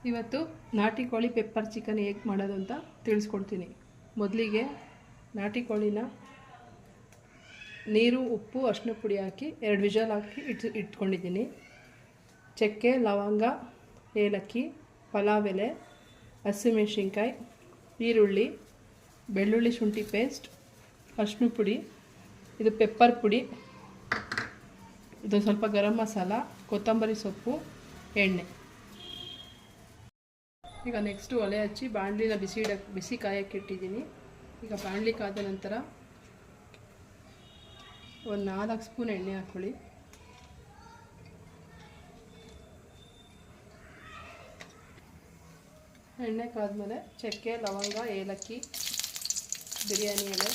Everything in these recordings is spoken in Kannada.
ಇವತ್ತು ನಾಟಿ ಕೋಳಿ ಪೆಪ್ಪರ್ ಚಿಕನ್ ಹೇಗೆ ಮಾಡೋದು ಅಂತ ತಿಳಿಸ್ಕೊಡ್ತೀನಿ. ಮೊದಲಿಗೆ ನಾಟಿ ಕೋಳಿನ ನೀರು, ಉಪ್ಪು, ಅರಿಶಿನ ಪುಡಿ ಹಾಕಿ 2 ವಿಷಲ್ ಹಾಕಿ ಇಟ್ಕೊಂಡಿದ್ದೀನಿ. ಚಕ್ಕೆ, ಲವಂಗ, ಏಲಕ್ಕಿ, ಪಲಾವ್ ಎಲೆ, ಹಸಿಮೆಣಸಿನ್ಕಾಯಿ, ಈರುಳ್ಳಿ, ಬೆಳ್ಳುಳ್ಳಿ, ಶುಂಠಿ ಪೇಸ್ಟ್, ಅರಿಶಿನ ಪುಡಿ, ಇದು ಪೆಪ್ಪರ್ ಪುಡಿ, ಇದು ಸ್ವಲ್ಪ ಗರಂ ಮಸಾಲ, ಕೊತ್ತಂಬರಿ ಸೊಪ್ಪು, ಎಣ್ಣೆ. ಈಗ ನೆಕ್ಸ್ಟು ಒಲೆ ಹಚ್ಚಿ ಬಾಣಲಿನ ಬಿಸಿ ಕಾಯಕ್ಕೆ ಇಟ್ಟಿದ್ದೀನಿ. ಈಗ ಬಾಣಲಿ ಕಾದ ನಂತರ ಒಂದು 4 ಸ್ಪೂನ್ ಎಣ್ಣೆ ಹಾಕ್ಕೊಳ್ಳಿ. ಎಣ್ಣೆ ಕಾದ್ಮೇಲೆ ಚಕ್ಕೆ, ಲವಂಗ, ಏಲಕ್ಕಿ, ಬಿರಿಯಾನಿ ಎಲೆ,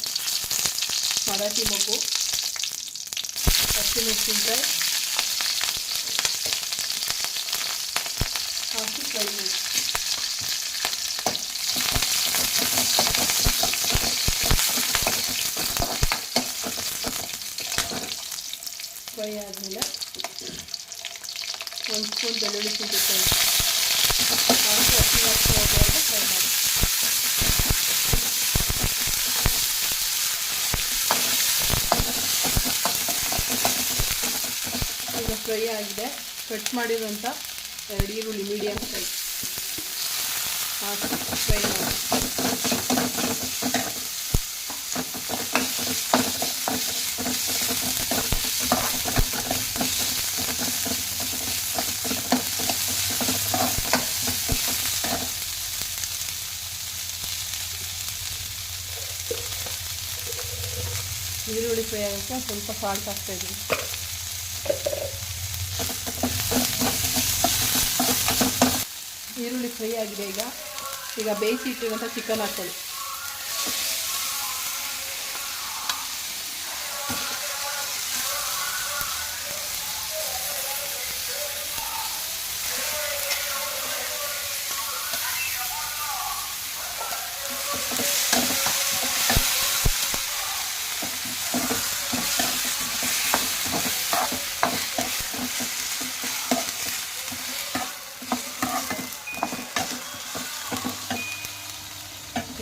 ಮರಾಠಿ ಮೊಗ್ಗು, ಹಸಿಮೆಣಸಿನ್ಕಾಯಿ ಹಾಕಿ ಫ್ರೈ ಮಾಡಿ. ಫ್ರೈ ಆದಮೇಲೆ 1 ಸ್ಪೂನ್ ಬೆಳ್ಳುಳ್ಳಿ ಶುಂಠಿ ಪೇಸ್ಟ್ ಹಾಕಿ ಹೋಗೋವರೆಗೂ ಫ್ರೈ ಮಾಡಿ. ಈಗ ಫ್ರೈ ಆಗಿದೆ. ಕಟ್ ಮಾಡಿರುವಂಥ 2 ಈರುಳ್ಳಿ ಮೀಡಿಯಮ್ ಸೈಜ್ ಹಾಕಿ ಫ್ರೈ ಮಾಡಿ. ಈರುಳ್ಳಿ ಫ್ರೈ ಆಗೋಕ್ಕೆ ಸ್ವಲ್ಪ ಸಾಲ್ಟ್ ಹಾಕ್ತಾಯಿದ್ದೀನಿ. ಈರುಳ್ಳಿ ಫ್ರೈ ಆಗಿದೆ. ಈಗ ಬೇಯಿಸಿ ಇಟ್ಟಿರುವಂಥ ಚಿಕನ್ ಹಾಕ್ಕೊಳ್ಳಿ.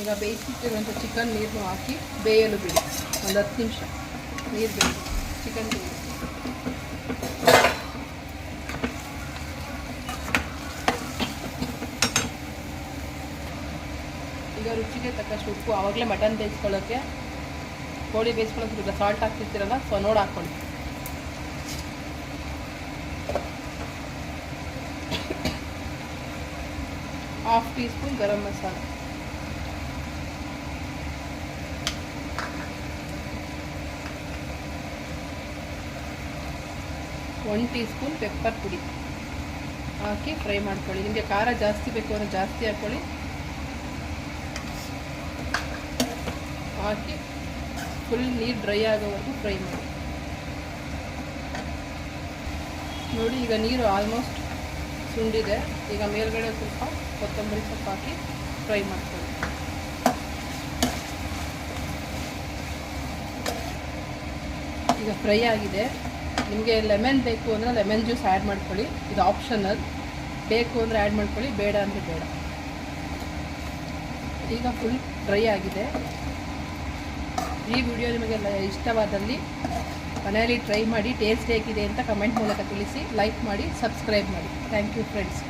ಈಗ ಬೇಯಿಸಿಟ್ಟಿರುವಂಥ ಚಿಕನ್ ನೀರನ್ನು ಹಾಕಿ ಬೇಯಲು ಬಿಡಿ. ಒಂದು 10 ನಿಮಿಷ ನೀರು ಬೇಯಿ, ಚಿಕನ್ ಬೇಯಿ. ಈಗ ರುಚಿಗೆ ತಕ್ಕಷ್ಟು ಉಪ್ಪು, ಆವಾಗಲೇ ಮಟನ್ ಬೇಯಿಸ್ಕೊಳ್ಳೋಕ್ಕೆ, ಕೋಳಿ ಬೇಯಿಸ್ಕೊಳ್ಳೋಕೆ ಈಗ ಸಾಲ್ಟ್ ಹಾಕ್ತಿರ್ತೀರಲ್ಲ, ಸೊ ನೋಡಿ ಹಾಕ್ಕೊಳ್ಳಿ. ½ tea spoon garam masala, 1 tea spoon pepper ಪುಡಿ ಹಾಕಿ ಫ್ರೈ ಮಾಡ್ಕೊಳ್ಳಿ. ನಿಮಗೆ ಖಾರ ಜಾಸ್ತಿ ಬೇಕು ಅಂದರೆ ಜಾಸ್ತಿ ಹಾಕ್ಕೊಳ್ಳಿ. ಹಾಕಿ ಫುಲ್ ನೀರು ಡ್ರೈ ಆಗೋವರೆಗೂ ಫ್ರೈ ಮಾಡಿ. ನೋಡಿ, ಈಗ ನೀರು ಆಲ್ಮೋಸ್ಟ್ ಸುಂಡಿದೆ. ಈಗ ಮೇಲ್ಗಡೆ ಸ್ವಲ್ಪ ಕೊತ್ತಂಬರಿ ಸೊಪ್ಪು ಹಾಕಿ ಫ್ರೈ ಮಾಡ್ಕೊಳ್ಳಿ. ಈಗ ಫ್ರೈ ಆಗಿದೆ. ನಿಮಗೆ ಲೆಮನ್ ಬೇಕು ಅಂದರೆ ಲೆಮನ್ ಜ್ಯೂಸ್ ಆ್ಯಡ್ ಮಾಡ್ಕೊಳ್ಳಿ. ಇದು ಆಪ್ಷನಲ್. ಬೇಕು ಅಂದರೆ ಆ್ಯಡ್ ಮಾಡ್ಕೊಳ್ಳಿ, ಬೇಡ ಅಂದರೆ ಬೇಡ. ಈಗ ಫುಲ್ ಡ್ರೈ ಆಗಿದೆ. ಈ ವಿಡಿಯೋ ನಿಮಗೆಲ್ಲ ಇಷ್ಟವಾದಲ್ಲಿ ಮನೆಯಲ್ಲಿ ಟ್ರೈ ಮಾಡಿ ಟೇಸ್ಟ್ ಹೇಗಿದೆ ಅಂತ ಕಮೆಂಟ್ ಮೂಲಕ ತಿಳಿಸಿ. ಲೈಕ್ ಮಾಡಿ, ಸಬ್ಸ್ಕ್ರೈಬ್ ಮಾಡಿ. Thank you friends.